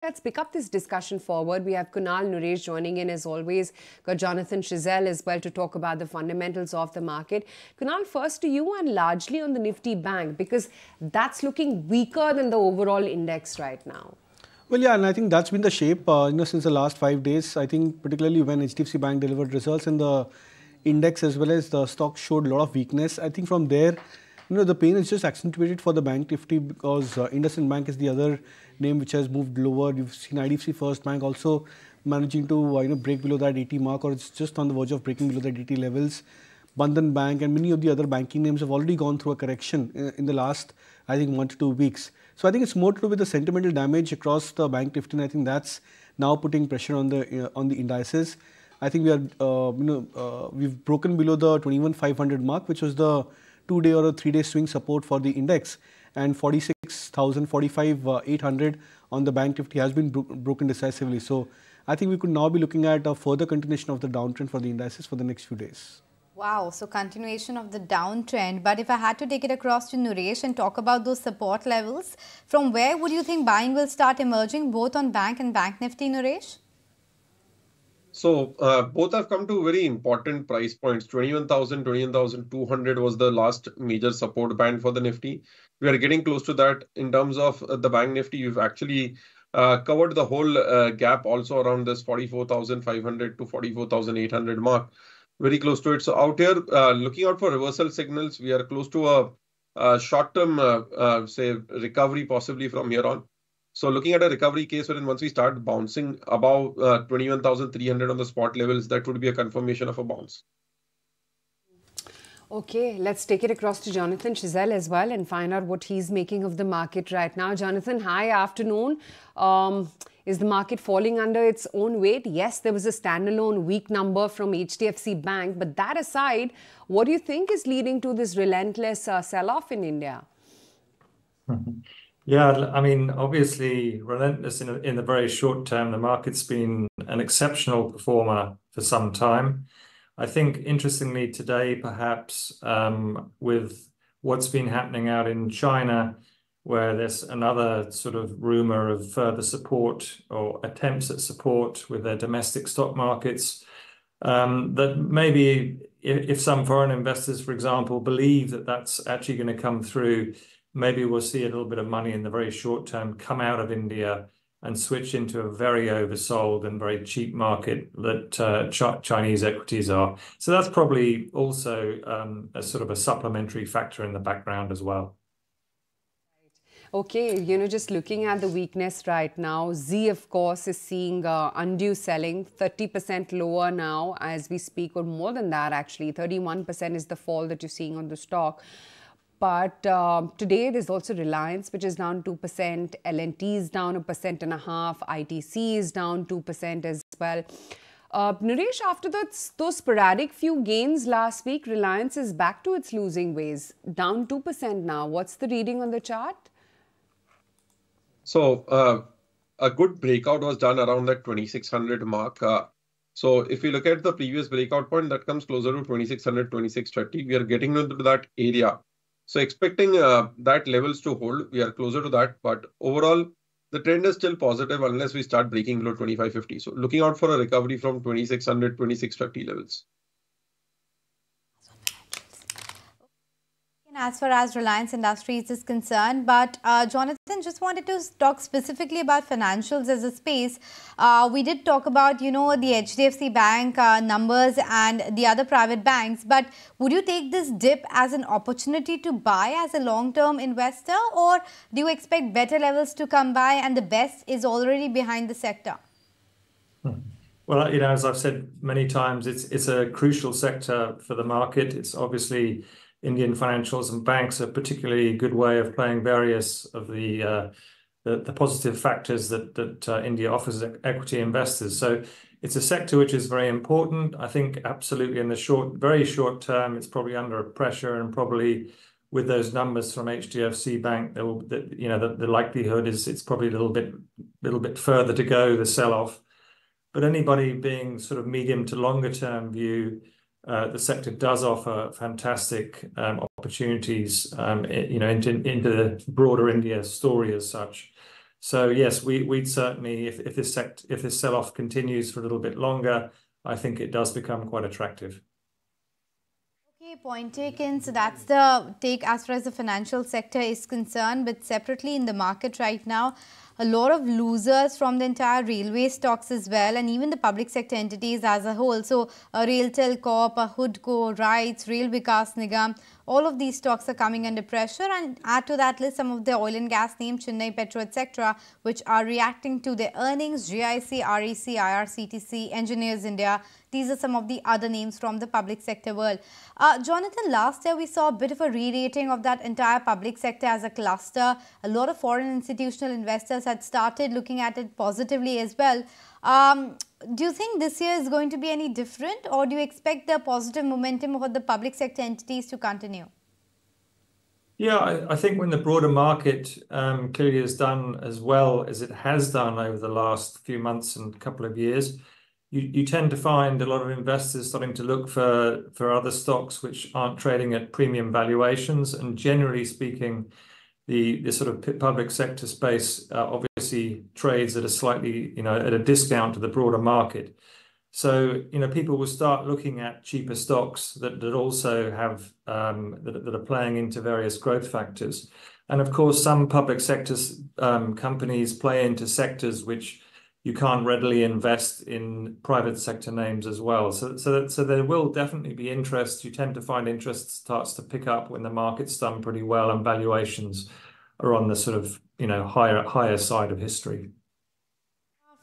Let's pick up this discussion forward. We have Kunal, Nooresh joining in as always. Got Jonathan Schiessl as well to talk about the fundamentals of the market. Kunal, first to you and largely on the Nifty Bank because that's looking weaker than the overall index right now. Well, yeah, and I think that's been the shape, since the last 5 days. I think particularly when HDFC Bank delivered results in the index as well as the stock showed a lot of weakness. I think from there, the pain is just accentuated for the Bank Nifty because IndusInd Bank is the other name which has moved lower. You've seen IDFC First Bank also managing to break below that 80 mark, or it's just on the verge of breaking below that 80 levels. Bandhan Bank and many of the other banking names have already gone through a correction in the last, I think, 1 to 2 weeks. So I think it's more to do with the sentimental damage across the Bank Nifty, and I think that's now putting pressure on the indices. I think we are, we've broken below the 21,500 mark, which was the 2-day or a 3-day swing support for the index, and 46,000, 45,800 on the Bank Nifty has been broken decisively. So I think we could now be looking at a further continuation of the downtrend for the indices for the next few days. Wow, so continuation of the downtrend. But if I had to take it across to Nooresh and talk about those support levels, from where would you think buying will start emerging, both on Bank and Bank Nifty, Nooresh? So both have come to very important price points. 21,000, 21,200 was the last major support band for the Nifty. We are getting close to that. In terms of the Bank Nifty, you've actually covered the whole gap also around this 44,500 to 44,800 mark. Very close to it. So out here, looking out for reversal signals, we are close to a short-term, say, recovery possibly from here on. So looking at a recovery case wherein once we start bouncing above 21,300 on the spot levels, that would be a confirmation of a bounce. Okay, let's take it across to Jonathan Schiessl as well and find out what he's making of the market right now. Jonathan, hi, afternoon. Is the market falling under its own weight? Yes, there was a standalone weak number from HDFC Bank, but that aside, what do you think is leading to this relentless sell-off in India? Yeah, I mean, obviously relentless in the very short term. The market's been an exceptional performer for some time. I think, interestingly, today, perhaps with what's been happening out in China, where there's another sort of rumor of further support or attempts at support with their domestic stock markets, that maybe if some foreign investors, for example, believe that that's actually going to come through, maybe we'll see a little bit of money in the very short term come out of India and switch into a very oversold and very cheap market that Chinese equities are. So that's probably also a sort of a supplementary factor in the background as well. Okay, just looking at the weakness right now, Z, of course, is seeing undue selling, 30% lower now as we speak, or more than that, actually. 31% is the fall that you're seeing on the stock. But today, there's also Reliance, which is down 2%. L&T is down 1.5%. ITC is down 2% as well. Nooresh, after those sporadic few gains last week, Reliance is back to its losing ways, down 2% now. What's the reading on the chart? So a good breakout was done around that 2,600 mark. So if we look at the previous breakout point, that comes closer to 2,600, 2,630. We are getting into that area. So expecting that levels to hold, we are closer to that. But overall, the trend is still positive unless we start breaking below 2,550. So looking out for a recovery from 2,600, 2,630 levels. As far as Reliance Industries is concerned, but Jonathan, just wanted to talk specifically about financials as a space. We did talk about, the HDFC Bank numbers and the other private banks, but would you take this dip as an opportunity to buy as a long-term investor, or do you expect better levels to come by and the best is already behind the sector? Well, as I've said many times, it's a crucial sector for the market. It's obviously Indian financials and banks are a particularly good way of playing various of the positive factors that India offers equity investors. So it's a sector which is very important. I think absolutely in the very short term, it's probably under pressure, and probably with those numbers from HDFC Bank, the likelihood is it's probably a little bit further to go, the sell-off. But anybody being sort of medium to longer term view, the sector does offer fantastic opportunities, into the broader India story as such. So yes, we'd certainly, if this sell-off continues for a little bit longer, I think it does become quite attractive. Okay, point taken. So that's the take as far as the financial sector is concerned. But separately in the market right now, a lot of losers from the entire railway stocks as well, and even the public sector entities as a whole. So Railtel Corp, Hudco, RITES, Rail Vikas Nigam, all of these stocks are coming under pressure, and add to that list some of the oil and gas names, Chennai, Petro, etc., which are reacting to their earnings, GIC, REC, IRCTC, Engineers India. These are some of the other names from the public sector world. Jonathan, last year we saw a bit of a re-rating of that entire public sector as a cluster. A lot of foreign institutional investors had started looking at it positively as well. Do you think this year is going to be any different, or do you expect the positive momentum of the public sector entities to continue? Yeah, I think when the broader market clearly has done as well as it has done over the last few months and couple of years, you tend to find a lot of investors starting to look for other stocks which aren't trading at premium valuations. And generally speaking, the sort of public sector space obviously trades at a slightly, at a discount to the broader market. So, people will start looking at cheaper stocks that also have that are playing into various growth factors. And of course, some public sectors companies play into sectors which you can't readily invest in private sector names as well. So there will definitely be interest. You tend to find interest starts to pick up when the market's done pretty well and valuations are on the sort of, higher side of history.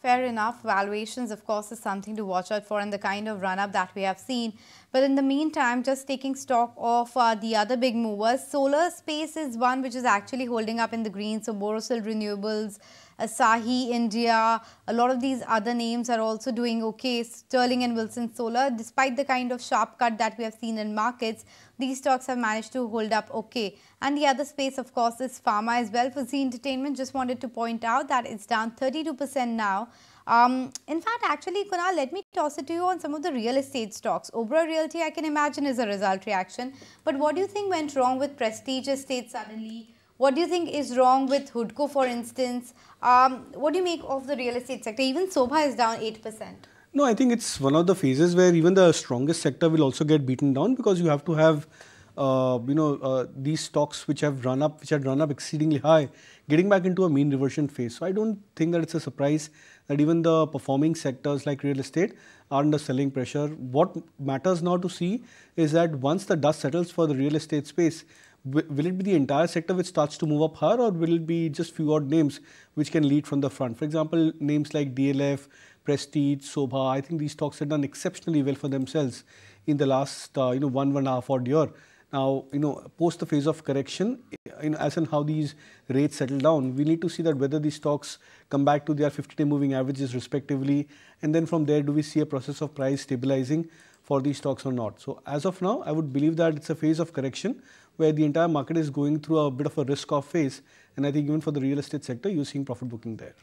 Fair enough. Valuations, of course, is something to watch out for, and the kind of run-up that we have seen. But in the meantime, just taking stock of the other big movers, solar space is one which is actually holding up in the green. So Borosil Renewables, Asahi India, a lot of these other names are also doing okay. Sterling and Wilson Solar, despite the kind of sharp cut that we have seen in markets, these stocks have managed to hold up okay. And the other space, of course, is pharma as well. For Zee Entertainment, just wanted to point out that it's down 32% now. In fact, actually, Kunal, let me toss it to you on some of the real estate stocks. Oberoi Realty, I can imagine, is a result reaction. But what do you think went wrong with Prestige Estate suddenly? What do you think is wrong with Hudco, for instance? What do you make of the real estate sector? Even Sobha is down 8%. No, I think it's one of the phases where even the strongest sector will also get beaten down, because you have to have, these stocks which had run up exceedingly high, getting back into a mean reversion phase. So I don't think that it's a surprise that even the performing sectors like real estate are under selling pressure. What matters now to see is that once the dust settles for the real estate space, will it be the entire sector which starts to move up higher, or will it be just few odd names which can lead from the front? For example, names like DLF, Prestige, Sobha, I think these stocks have done exceptionally well for themselves in the last, 1.5 odd year. Now, post the phase of correction, as and how these rates settle down, we need to see that whether these stocks come back to their 50-day moving averages respectively, and then from there, do we see a process of price stabilizing for these stocks or not? So as of now, I would believe that it's a phase of correction where the entire market is going through a bit of a risk-off phase, and I think even for the real estate sector, you're seeing profit booking there.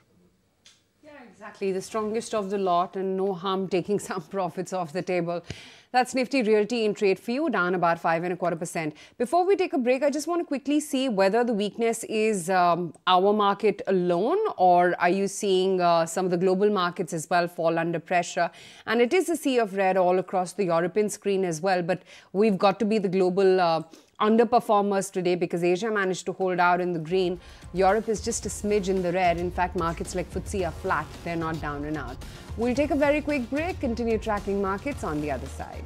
Exactly, the strongest of the lot, and no harm taking some profits off the table. That's Nifty Realty in trade for you, down about 5.25%. Before we take a break, I just want to quickly see whether the weakness is our market alone, or are you seeing some of the global markets as well fall under pressure? And it is a sea of red all across the European screen as well, but we've got to be the global underperformers today, because Asia managed to hold out in the green. Europe is just a smidge in the red. In fact, markets like FTSE are flat. They're not down and out. We'll take a very quick break, continue tracking markets on the other side.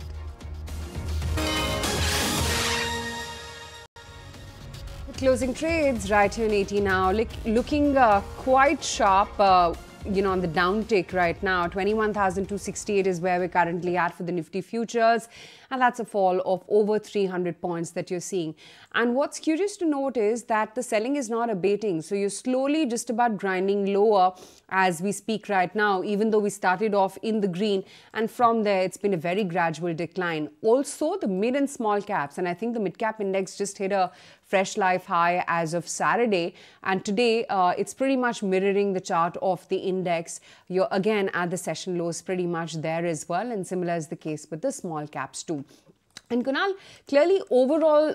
Closing trades right here in 80 now, looking quite sharp. On the downtick right now. 21,268 is where we're currently at for the Nifty futures, and that's a fall of over 300 points that you're seeing. And what's curious to note is that the selling is not abating, so you're slowly just about grinding lower as we speak right now, even though we started off in the green, and from there it's been a very gradual decline. Also the mid and small caps, and I think the mid cap index just hit a fresh life high as of Saturday, and today it's pretty much mirroring the chart of the index. You're again at the session lows pretty much there as well, and similar is the case with the small caps too. And Kunal, clearly overall,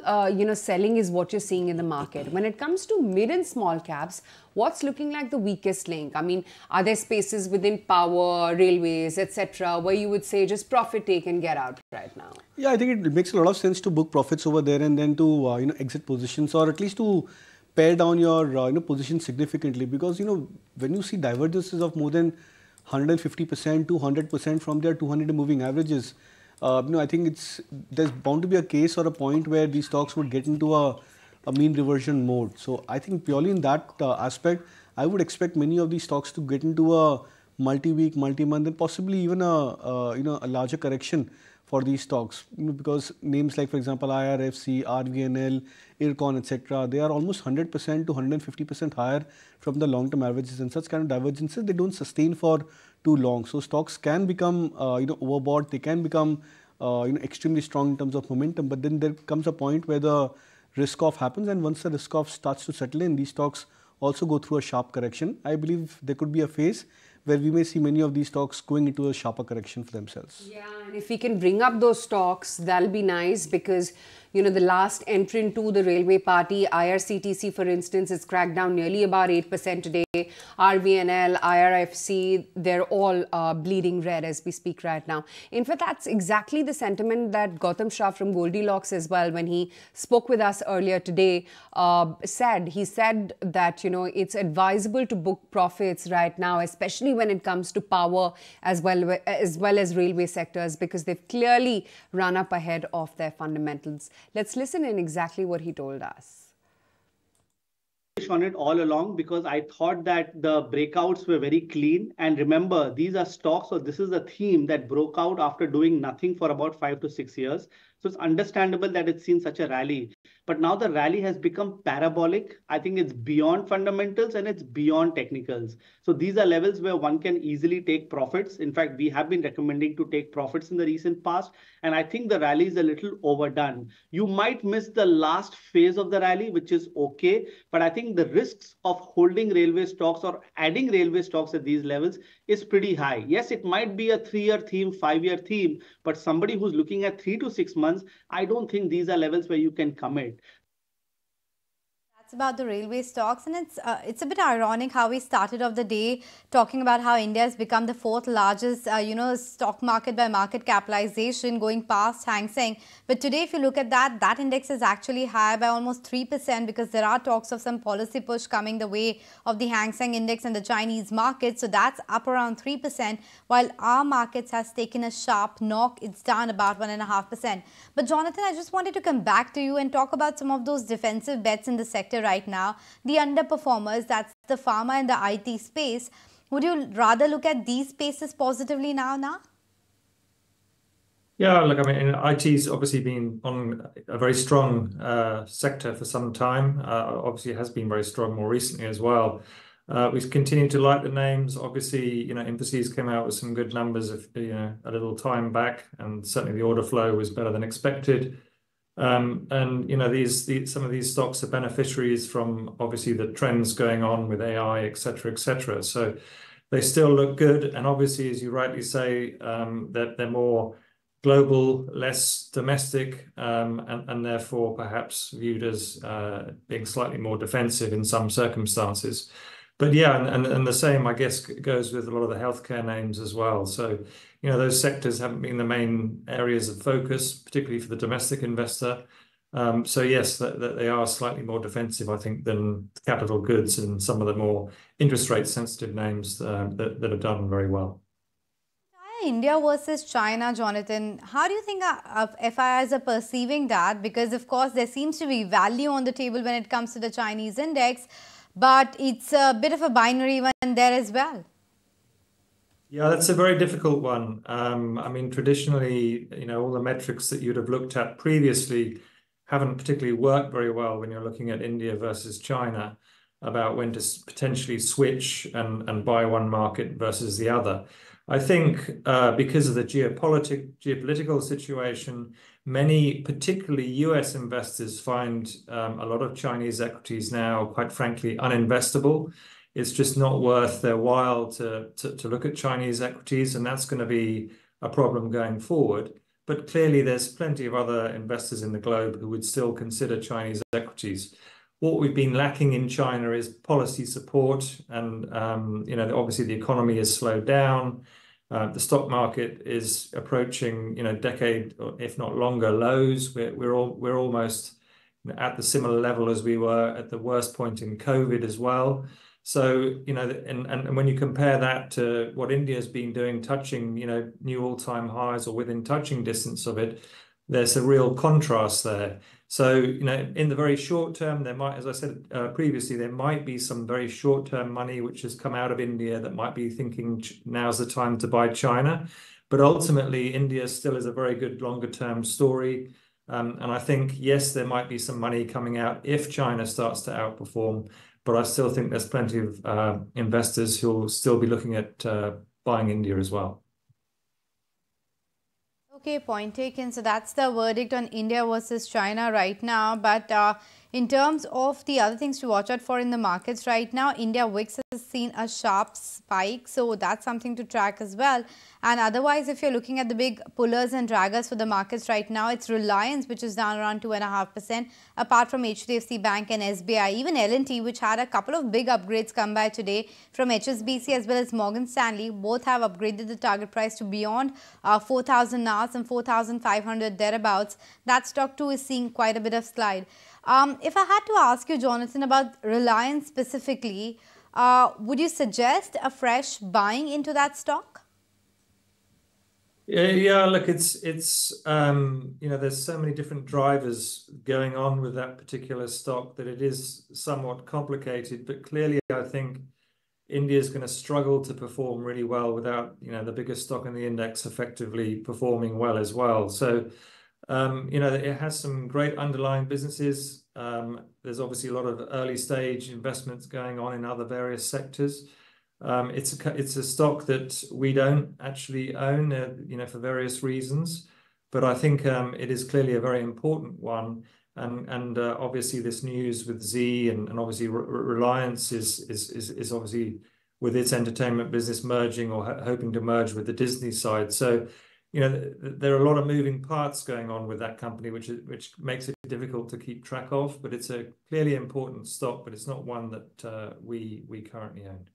selling is what you're seeing in the market. When it comes to mid and small caps, what's looking like the weakest link? I mean, are there spaces within power, railways, etc., where you would say just profit take and get out right now? Yeah, I think it makes a lot of sense to book profits over there and then to exit positions, or at least to pare down your position significantly, because when you see divergences of more than 150%, 200% from their 200 moving averages. I think there's bound to be a case or a point where these stocks would get into a mean reversion mode. So I think purely in that aspect, I would expect many of these stocks to get into a multi-week, multi-month, and possibly even a larger correction for these stocks. Because names like, for example, IRFC, RVNL, IRCON, etc., they are almost 100% to 150% higher from the long-term averages, and such kind of divergences they don't sustain for too long. So stocks can become overbought. They can become extremely strong in terms of momentum. But then there comes a point where the risk off happens, and once the risk off starts to settle in, these stocks also go through a sharp correction. I believe there could be a phase where we may see many of these stocks going into a sharper correction for themselves. Yeah, and if we can bring up those stocks, that'll be nice, because the last entrant to the railway party, IRCTC, for instance, has cracked down nearly about 8% today. RVNL, IRFC, they're all bleeding red as we speak right now. In fact, that's exactly the sentiment that Gautam Shah from Goldilocks as well, when he spoke with us earlier today, said. He said that, it's advisable to book profits right now, especially when it comes to power as well as railway sectors, because they've clearly run up ahead of their fundamentals. Let's listen in exactly what he told us. On it all along, because I thought that the breakouts were very clean. And remember, these are stocks, so this is a theme that broke out after doing nothing for about 5 to 6 years. So it's understandable that it's seen such a rally. But now the rally has become parabolic. I think it's beyond fundamentals and it's beyond technicals. So these are levels where one can easily take profits. In fact, we have been recommending to take profits in the recent past. And I think the rally is a little overdone. You might miss the last phase of the rally, which is okay. But I think the risks of holding railway stocks or adding railway stocks at these levels is pretty high. Yes, it might be a 3-year theme, 5-year theme, but somebody who's looking at 3 to 6 months, I don't think these are levels where you can commit. About the railway stocks, and it's a bit ironic how we started off the day talking about how India has become the 4th largest stock market by market capitalization, going past Hang Seng. But today, if you look at that index is actually higher by almost 3%, because there are talks of some policy push coming the way of the Hang Seng index and the Chinese market. So that's up around 3%, while our markets has taken a sharp knock. It's down about 1.5%. But Jonathan, I just wanted to come back to you and talk about some of those defensive bets in the sector right now, the underperformers, that's the pharma and the IT space. Would you rather look at these spaces positively now? Yeah, look, I mean, IT's obviously been on a very strong sector for some time. Obviously, it has been very strong more recently as well. We've continued to like the names. Obviously, Infosys came out with some good numbers a little time back, and certainly the order flow was better than expected. And some of these stocks are beneficiaries from obviously the trends going on with AI, et cetera. So they still look good. And obviously, as you rightly say, that they're more global, less domestic, and therefore perhaps viewed as being slightly more defensive in some circumstances. But yeah, and the same, I guess, goes with a lot of the healthcare names as well. So, those sectors haven't been the main areas of focus, particularly for the domestic investor. So yes, that they are slightly more defensive, I think, than capital goods and some of the more interest rate sensitive names that have done very well. India versus China, Jonathan, how do you think FIIs are perceiving that? Because, of course, there seems to be value on the table when it comes to the Chinese index, but it's a bit of a binary one there as well. Yeah, that's a very difficult one. I mean, traditionally, all the metrics that you'd have looked at previously haven't particularly worked very well when you're looking at India versus China, about when to potentially switch and buy one market versus the other. I think because of the geopolitical situation, many, particularly US investors, find a lot of Chinese equities now, quite frankly, uninvestable. It's just not worth their while to look at Chinese equities, and that's going to be a problem going forward. But clearly, there's plenty of other investors in the globe who would still consider Chinese equities. What we've been lacking in China is policy support, and obviously the economy has slowed down. The stock market is approaching, decade, if not longer, lows. We're almost at the similar level as we were at the worst point in COVID as well. So, and when you compare that to what India's been doing, touching, new all-time highs or within touching distance of it, there's a real contrast there. So, in the very short term, there might, as I said previously, there might be some very short-term money which has come out of India that might be thinking now's the time to buy China. But ultimately, India still is a very good longer-term story. And I think, yes, there might be some money coming out if China starts to outperform, but I still think there's plenty of investors who will still be looking at buying India as well. Okay, point taken. So that's the verdict on India versus China right now. But in terms of the other things to watch out for in the markets right now, India VIX has seen a sharp spike. So that's something to track as well. And otherwise, if you're looking at the big pullers and draggers for the markets right now, it's Reliance, which is down around 2.5%, apart from HDFC Bank and SBI. Even L&T, which had a couple of big upgrades come by today from HSBC as well as Morgan Stanley, both have upgraded the target price to beyond 4,000 now and 4,500 thereabouts. That stock too is seeing quite a bit of slide. If I had to ask you, Jonathan, about Reliance specifically, would you suggest a fresh buying into that stock? Yeah, look, it's there's so many different drivers going on with that particular stock that it is somewhat complicated. But clearly, I think India is going to struggle to perform really well without the biggest stock in the index effectively performing well as well. So it has some great underlying businesses. There's obviously a lot of early stage investments going on in other various sectors. It's a stock that we don't actually own, for various reasons, but I think it is clearly a very important one. And obviously this news with Z and obviously Reliance is obviously with its entertainment business merging or hoping to merge with the Disney side. So there are a lot of moving parts going on with that company, which makes it difficult to keep track of. But it's a clearly important stock, but it's not one that we currently own.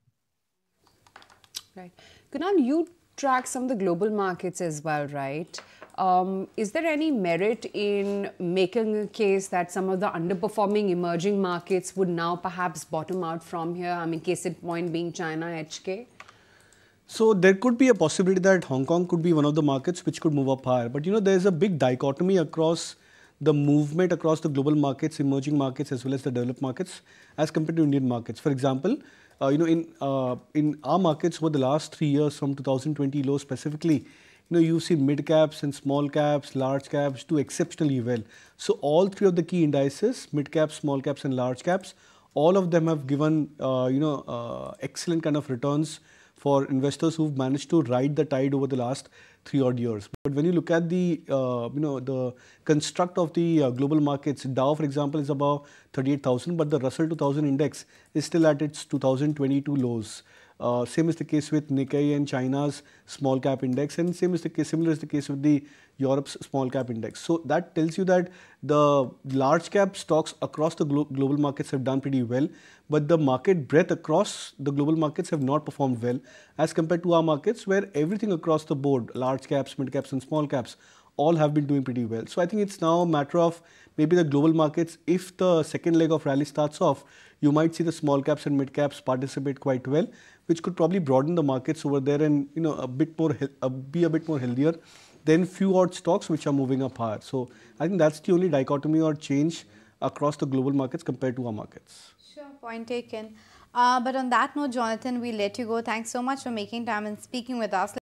Right. Kunal, you track some of the global markets as well, right? Is there any merit in making a case that some of the underperforming emerging markets would now perhaps bottom out from here? I mean, case in point being China, HK? So there could be a possibility that Hong Kong could be one of the markets which could move up higher. But there's a big dichotomy across the movement across the global markets, emerging markets as well as the developed markets as compared to Indian markets. For example, in our markets over the last 3 years from 2020 low specifically, you've seen mid caps and small caps, large caps do exceptionally well. So all three of the key indices, mid caps, small caps and large caps, all of them have given, excellent kind of returns for investors who've managed to ride the tide over the last 3 odd years. But when you look at the, the construct of the global markets, Dow, for example, is above 38,000, but the Russell 2000 index is still at its 2022 lows. Same is the case with Nikkei and China's small cap index, and similar is the case with the Europe's small cap index. So that tells you that the large cap stocks across the global markets have done pretty well, but the market breadth across the global markets have not performed well as compared to our markets, where everything across the board, large caps, mid caps and small caps, all have been doing pretty well. So I think it's now a matter of maybe the global markets, if the second leg of rally starts off, you might see the small caps and mid caps participate quite well, which could probably broaden the markets over there and be a bit more healthier than few odd stocks which are moving up higher. So I think that's the only dichotomy or change across the global markets compared to our markets. Sure, point taken. But on that note, Jonathan, we'll let you go. Thanks so much for making time and speaking with us.